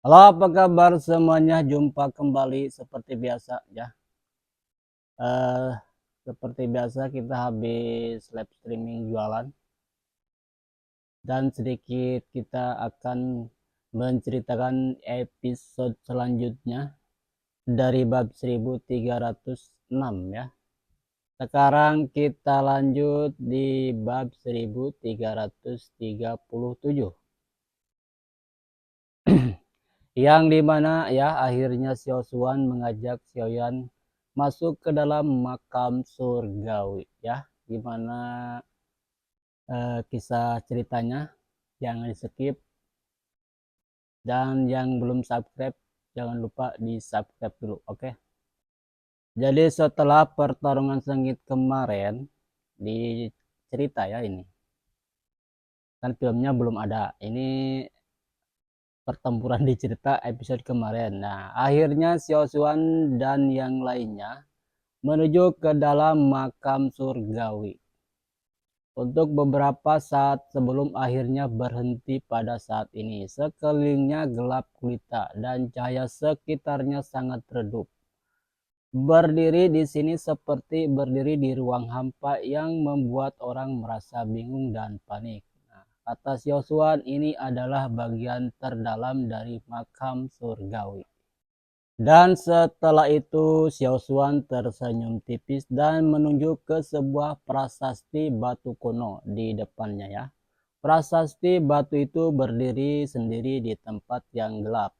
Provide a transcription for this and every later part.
Halo, apa kabar semuanya? Jumpa kembali seperti biasa ya. Eh, Seperti biasa kita habis live streaming jualan dan sedikit kita akan menceritakan episode selanjutnya dari bab 1306 ya. Sekarang kita lanjut di bab 1337. Yang dimana ya akhirnya Xiaosuan mengajak Xiaoyan masuk ke dalam makam surgawi ya, gimana kisah ceritanya. Jangan di skip, dan yang belum subscribe jangan lupa di subscribe dulu, oke. Jadi setelah pertarungan sengit kemarin di cerita ya, ini kan filmnya belum ada, ini pertempuran di cerita episode kemarin. Nah, akhirnya Xiaosuan dan yang lainnya menuju ke dalam makam surgawi untuk beberapa saat sebelum akhirnya berhenti. Pada saat ini sekelilingnya gelap gulita dan cahaya sekitarnya sangat redup. Berdiri di sini seperti berdiri di ruang hampa yang membuat orang merasa bingung dan panik. Nah, kata Xiaosuan, ini adalah bagian terdalam dari makam surgawi. Dan setelah itu Xiaosuan tersenyum tipis dan menunjuk ke sebuah prasasti batu kuno di depannya ya. Prasasti batu itu berdiri sendiri di tempat yang gelap,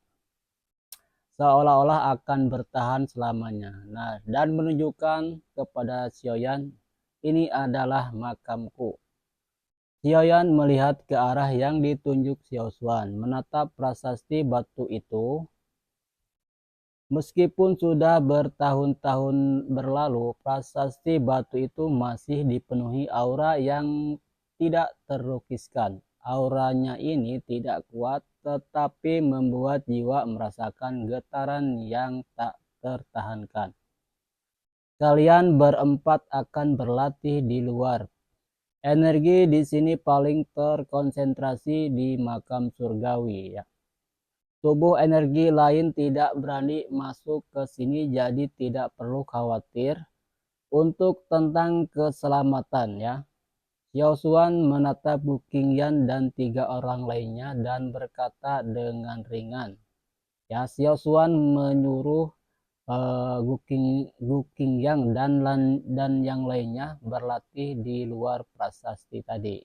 seolah-olah akan bertahan selamanya. Nah, dan menunjukkan kepada Xiaoyan, ini adalah makamku. Xiaoyan melihat ke arah yang ditunjuk Xiaosuan, menatap prasasti batu itu. Meskipun sudah bertahun-tahun berlalu, prasasti batu itu masih dipenuhi aura yang tidak terlukiskan. Auranya ini tidak kuat, tetapi membuat jiwa merasakan getaran yang tak tertahankan. Kalian berempat akan berlatih di luar. Energi di sini paling terkonsentrasi di makam surgawi ya. Tubuh energi lain tidak berani masuk ke sini, jadi tidak perlu khawatir untuk tentang keselamatan ya. Xiaosuan menatap Gu Qingyan dan 3 orang lainnya dan berkata dengan ringan. Ya, Xiaosuan menyuruh Gu Qingyan dan yang lainnya berlatih di luar prasasti tadi.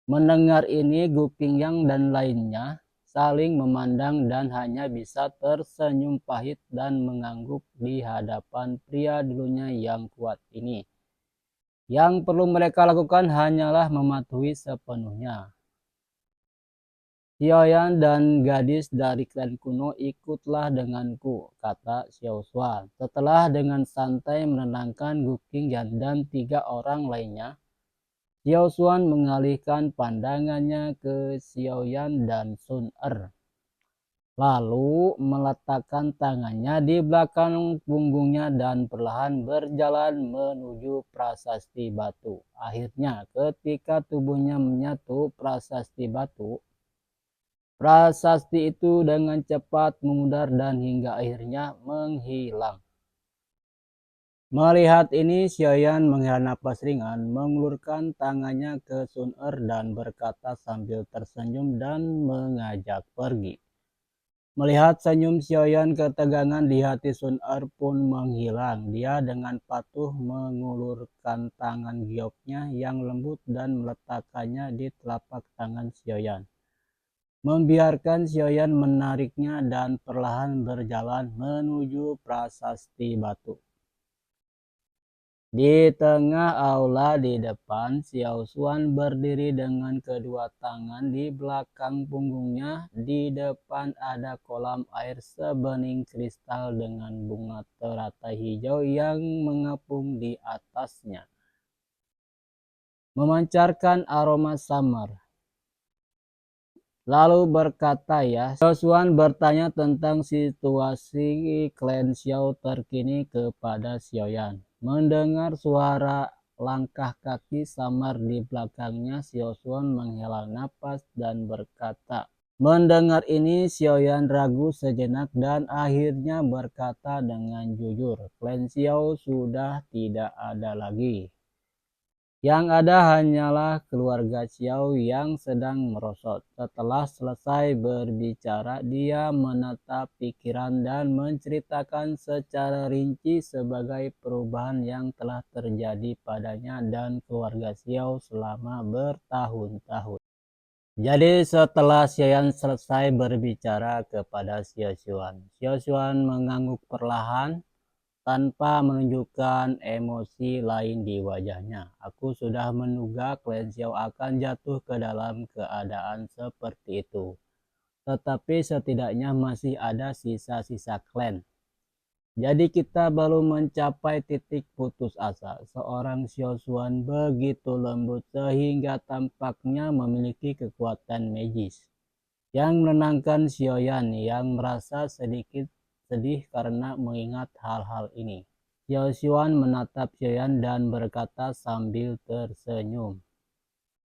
Mendengar ini, Gu Qingyan dan lainnya saling memandang dan hanya bisa tersenyum pahit dan mengangguk di hadapan pria dulunya yang kuat ini. Yang perlu mereka lakukan hanyalah mematuhi sepenuhnya. Xiaoyan dan gadis dari klan kuno, ikutlah denganku, kata Xiaosuan. Setelah dengan santai menenangkan Gu Qingyan dan 3 orang lainnya, Xiaosuan mengalihkan pandangannya ke Xiaoyan dan Sun Er. Lalu meletakkan tangannya di belakang punggungnya dan perlahan berjalan menuju prasasti batu. Akhirnya ketika tubuhnya menyatu prasasti batu, prasasti itu dengan cepat memudar dan hingga akhirnya menghilang. Melihat ini, Xiaoyan menghela napas ringan, mengulurkan tangannya ke Sun Er dan berkata sambil tersenyum dan mengajak pergi. Melihat senyum Xiaoyan, ketegangan di hati Sun Er pun menghilang. Dia dengan patuh mengulurkan tangan gioknya yang lembut dan meletakkannya di telapak tangan Xiaoyan. Membiarkan Xiaoyan menariknya dan perlahan berjalan menuju prasasti batu. Di tengah aula di depan, Xiaosuan berdiri dengan kedua tangan di belakang punggungnya. Di depan ada kolam air sebening kristal dengan bunga teratai hijau yang mengepung di atasnya, memancarkan aroma samar. Lalu berkata ya, Xiaosuan bertanya tentang situasi klan Xiao terkini kepada Xiaoyan. Mendengar suara langkah kaki samar di belakangnya, Xiaosuan menghela napas dan berkata, Mendengar ini, Xiaoyan ragu sejenak dan akhirnya berkata dengan jujur, "Klan Xiao sudah tidak ada lagi. Yang ada hanyalah keluarga Xiao yang sedang merosot." Setelah selesai berbicara, dia menatap pikiran dan menceritakan secara rinci sebagai perubahan yang telah terjadi padanya dan keluarga Xiao selama bertahun-tahun. Jadi setelah Xiaoyan selesai berbicara kepada Xiaoxuan, Xiaoxuan mengangguk perlahan tanpa menunjukkan emosi lain di wajahnya. "Aku sudah menduga klan Xiao akan jatuh ke dalam keadaan seperti itu. Tetapi setidaknya masih ada sisa-sisa klan. Jadi kita baru mencapai titik putus asa." Seorang Xiaoxuan begitu lembut sehingga tampaknya memiliki kekuatan magis yang menenangkan Xiaoyan yang merasa sedikit sedih karena mengingat hal-hal ini. Xiaoxuan menatap Xiaoyan dan berkata sambil tersenyum,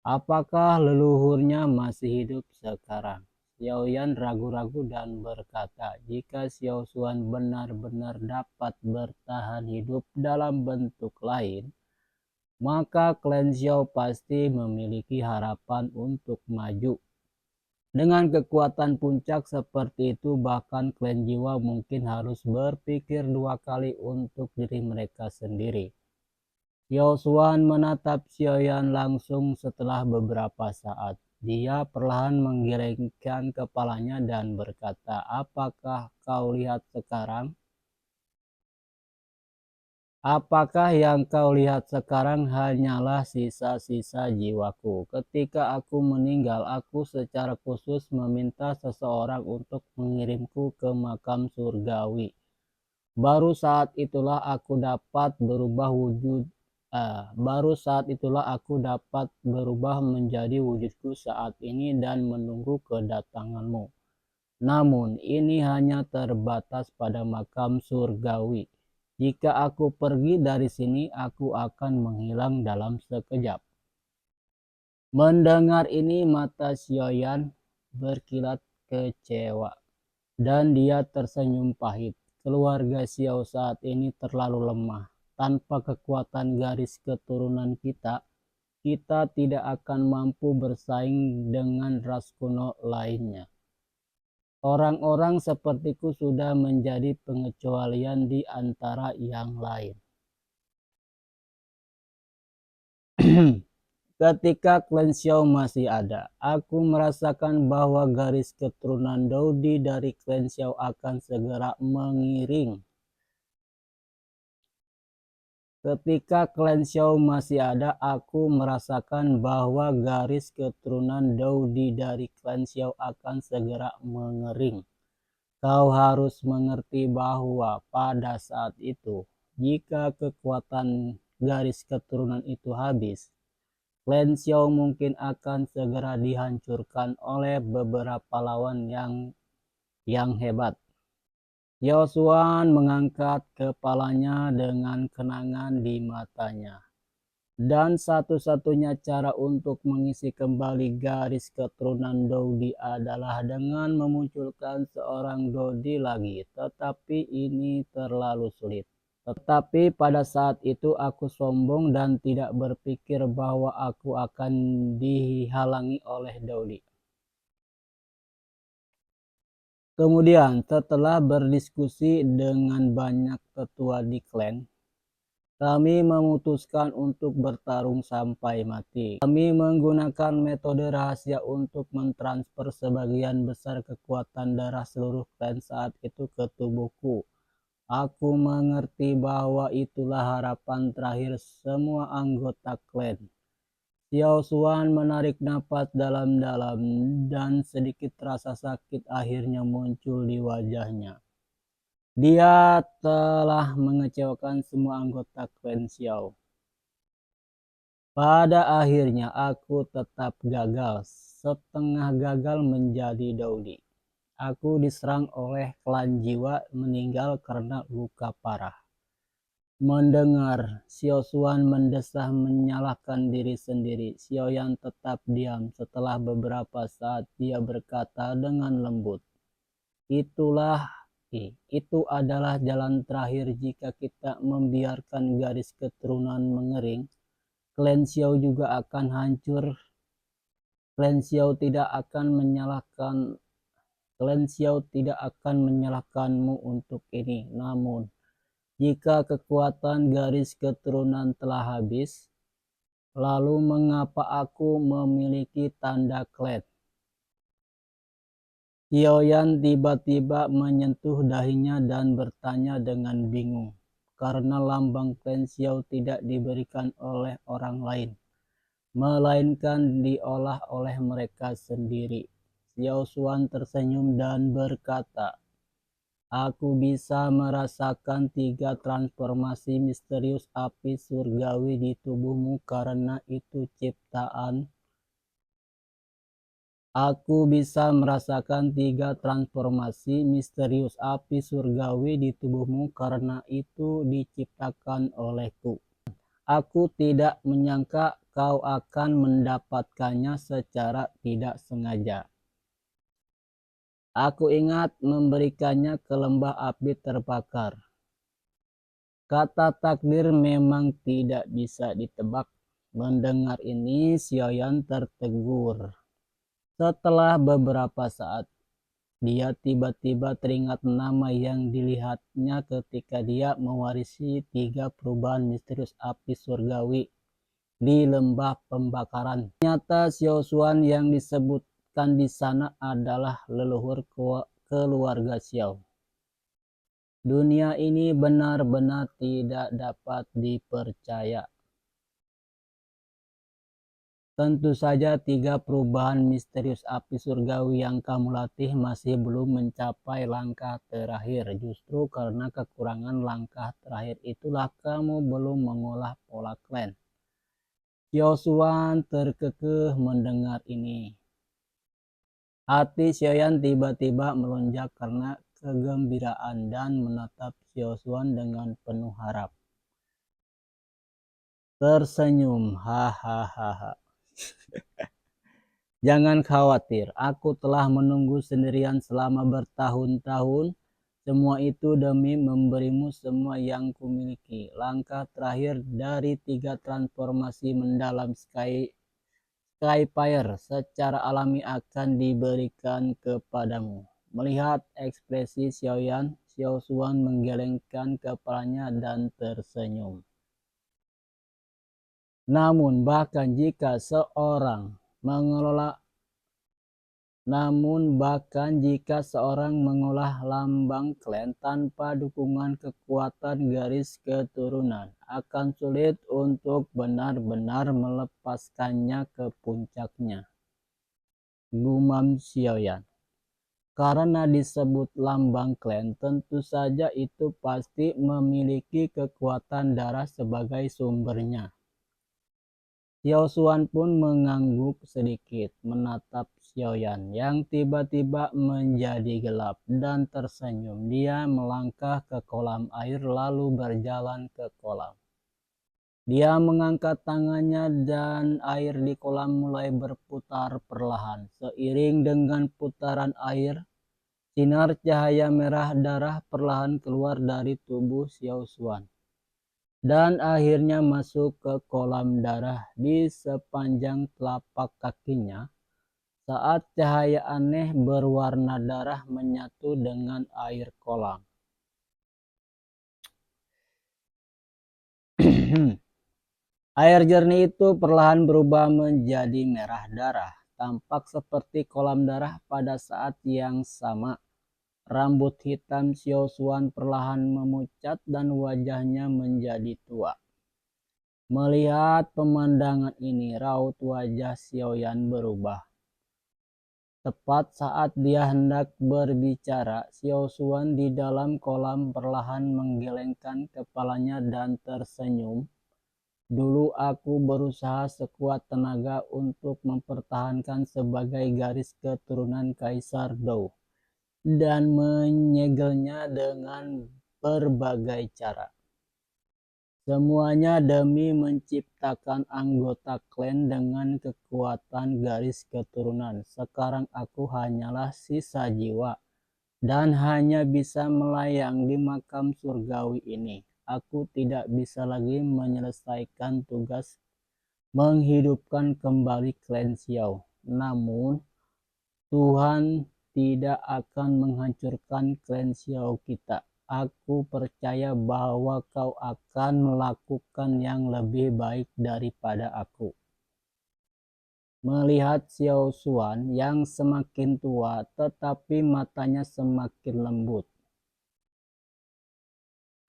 "Apakah leluhurnya masih hidup sekarang?" Xiaoyan ragu-ragu dan berkata, "Jika Xiaoxuan benar-benar dapat bertahan hidup dalam bentuk lain, maka klan Xiao pasti memiliki harapan untuk maju. Dengan kekuatan puncak seperti itu, bahkan klan jiwa mungkin harus berpikir dua kali untuk diri mereka sendiri." Xiaoxuan menatap Xiaoyan langsung setelah beberapa saat. Dia perlahan menggelengkan kepalanya dan berkata, "Apakah kau lihat sekarang? Apakah yang kau lihat sekarang hanyalah sisa-sisa jiwaku? Ketika aku meninggal, aku secara khusus meminta seseorang untuk mengirimku ke makam surgawi. Baru saat itulah aku dapat berubah menjadi wujudku saat ini dan menunggu kedatanganmu. Namun, ini hanya terbatas pada makam surgawi. Jika aku pergi dari sini, aku akan menghilang dalam sekejap." Mendengar ini, mata Xiaoyan berkilat kecewa dan dia tersenyum pahit. "Keluarga Xiao saat ini terlalu lemah. Tanpa kekuatan garis keturunan kita, kita tidak akan mampu bersaing dengan ras kuno lainnya. Orang-orang sepertiku sudah menjadi pengecualian di antara yang lain." Ketika klan Xiao masih ada, aku merasakan bahwa garis keturunan Daudi dari klan Xiao akan segera mengiring. Ketika klan Xiao masih ada, aku merasakan bahwa garis keturunan Daudi dari klan Xiao akan segera mengering. Kau harus mengerti bahwa pada saat itu, jika kekuatan garis keturunan itu habis, klan Xiao mungkin akan segera dihancurkan oleh beberapa lawan yang hebat. Xiaoxuan mengangkat kepalanya dengan kenangan di matanya. Dan satu-satunya cara untuk mengisi kembali garis keturunan Daudi adalah dengan memunculkan seorang Daudi lagi. Tetapi ini terlalu sulit. Tetapi pada saat itu aku sombong dan tidak berpikir bahwa aku akan dihalangi oleh Daudi. Kemudian setelah berdiskusi dengan banyak tetua di klan, kami memutuskan untuk bertarung sampai mati. Kami menggunakan metode rahasia untuk mentransfer sebagian besar kekuatan darah seluruh klan saat itu ke tubuhku. Aku mengerti bahwa itulah harapan terakhir semua anggota klan. Xiaoxuan menarik napas dalam-dalam dan sedikit rasa sakit akhirnya muncul di wajahnya. Dia telah mengecewakan semua anggota klan Xiao. Pada akhirnya aku tetap gagal, setengah gagal menjadi Daudi. Aku diserang oleh klan jiwa meninggal karena luka parah. Mendengar Xiao Xuan mendesah menyalahkan diri sendiri, Xiaoyan tetap diam. Setelah beberapa saat dia berkata dengan lembut, Itu adalah jalan terakhir jika kita membiarkan garis keturunan mengering. Klan Xiao juga akan hancur. Klan Xiao tidak akan menyalahkanmu untuk ini. Namun, jika kekuatan garis keturunan telah habis, lalu mengapa aku memiliki tanda klan? Xiaoyan tiba-tiba menyentuh dahinya dan bertanya dengan bingung, karena lambang klan Xiao tidak diberikan oleh orang lain, melainkan diolah oleh mereka sendiri. Xiao Xuan tersenyum dan berkata, Aku bisa merasakan 3 transformasi misterius api surgawi di tubuhmu karena itu ciptaan. Aku bisa merasakan 3 transformasi misterius api surgawi di tubuhmu karena itu diciptakan olehku. Aku tidak menyangka kau akan mendapatkannya secara tidak sengaja. Aku ingat memberikannya ke lembah api terbakar. Kata takdir memang tidak bisa ditebak. Mendengar ini, Xiaoyan tertegur. Setelah beberapa saat, dia tiba-tiba teringat nama yang dilihatnya ketika dia mewarisi 3 perubahan misterius api surgawi di lembah pembakaran. Ternyata Xiao Xuan yang disebutkan di sana adalah leluhur keluarga Xiao. Dunia ini benar-benar tidak dapat dipercaya. Tentu saja 3 perubahan misterius api surgawi yang kamu latih masih belum mencapai langkah terakhir. Justru karena kekurangan langkah terakhir itulah kamu belum mengolah pola klan. Xiao Xuan terkekeh mendengar ini. Hati Xiaoyan tiba-tiba melonjak karena kegembiraan dan menatap Xiao Xuan dengan penuh harap. Tersenyum, hahaha. Jangan khawatir, aku telah menunggu sendirian selama bertahun-tahun. Semua itu demi memberimu semua yang kumiliki. Langkah terakhir dari 3 transformasi mendalam Skyfire secara alami akan diberikan kepadamu. Melihat ekspresi Xiaoyan, Xiao Xuan menggelengkan kepalanya dan tersenyum. Namun bahkan jika seorang mengolah lambang klan tanpa dukungan kekuatan garis keturunan, akan sulit untuk benar-benar melepaskannya ke puncaknya. Gumam Xiaoyan. Karena disebut lambang klan, tentu saja itu pasti memiliki kekuatan darah sebagai sumbernya. Xiao Xuan pun mengangguk sedikit, menatap Xiaoyan yang tiba-tiba menjadi gelap dan tersenyum. Dia melangkah ke kolam air lalu berjalan ke kolam. Dia mengangkat tangannya dan air di kolam mulai berputar perlahan. Seiring dengan putaran air, sinar cahaya merah darah perlahan keluar dari tubuh Xiao Xuan dan akhirnya masuk ke kolam darah di sepanjang telapak kakinya. Saat cahaya aneh berwarna darah menyatu dengan air kolam. Air jernih itu perlahan berubah menjadi merah darah, tampak seperti kolam darah pada saat yang sama. Rambut hitam Xiao Xuan perlahan memucat dan wajahnya menjadi tua. Melihat pemandangan ini, raut wajah Xiaoyan berubah. Tepat saat dia hendak berbicara, Xiao Xuan di dalam kolam perlahan menggelengkan kepalanya dan tersenyum. Dulu aku berusaha sekuat tenaga untuk mempertahankan sebagai garis keturunan Kaisar Dou dan menyegelnya dengan berbagai cara. Semuanya demi menciptakan anggota klan dengan kekuatan garis keturunan. Sekarang aku hanyalah sisa jiwa dan hanya bisa melayang di makam surgawi ini. Aku tidak bisa lagi menyelesaikan tugas menghidupkan kembali klan Xiao. Namun, Tuhan tidak akan menghancurkan klan Xiao kita. Aku percaya bahwa kau akan melakukan yang lebih baik daripada aku. Melihat Xiao Xuan yang semakin tua tetapi matanya semakin lembut,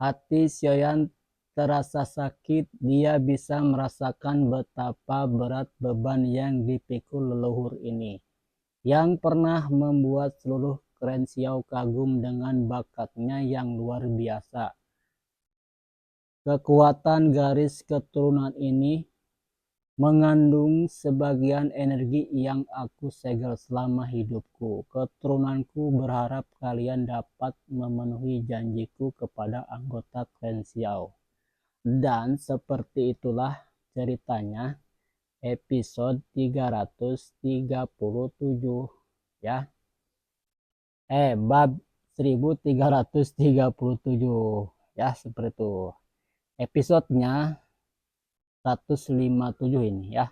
hati Xiaoyan terasa sakit. Dia bisa merasakan betapa berat beban yang dipikul leluhur ini, yang pernah membuat seluruh klan Xiao kagum dengan bakatnya yang luar biasa. Kekuatan garis keturunan ini mengandung sebagian energi yang aku segel selama hidupku. Keturunanku berharap kalian dapat memenuhi janjiku kepada anggota klan Xiao. Dan seperti itulah ceritanya episode 337 ya. Bab 1337 ya, seperti itu. Episodenya 157 ini ya.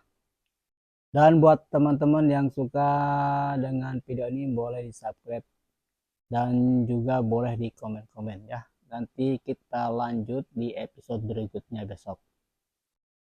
Dan buat teman-teman yang suka dengan video ini boleh di subscribe dan juga boleh di komen-komen ya. Nanti kita lanjut di episode berikutnya besok.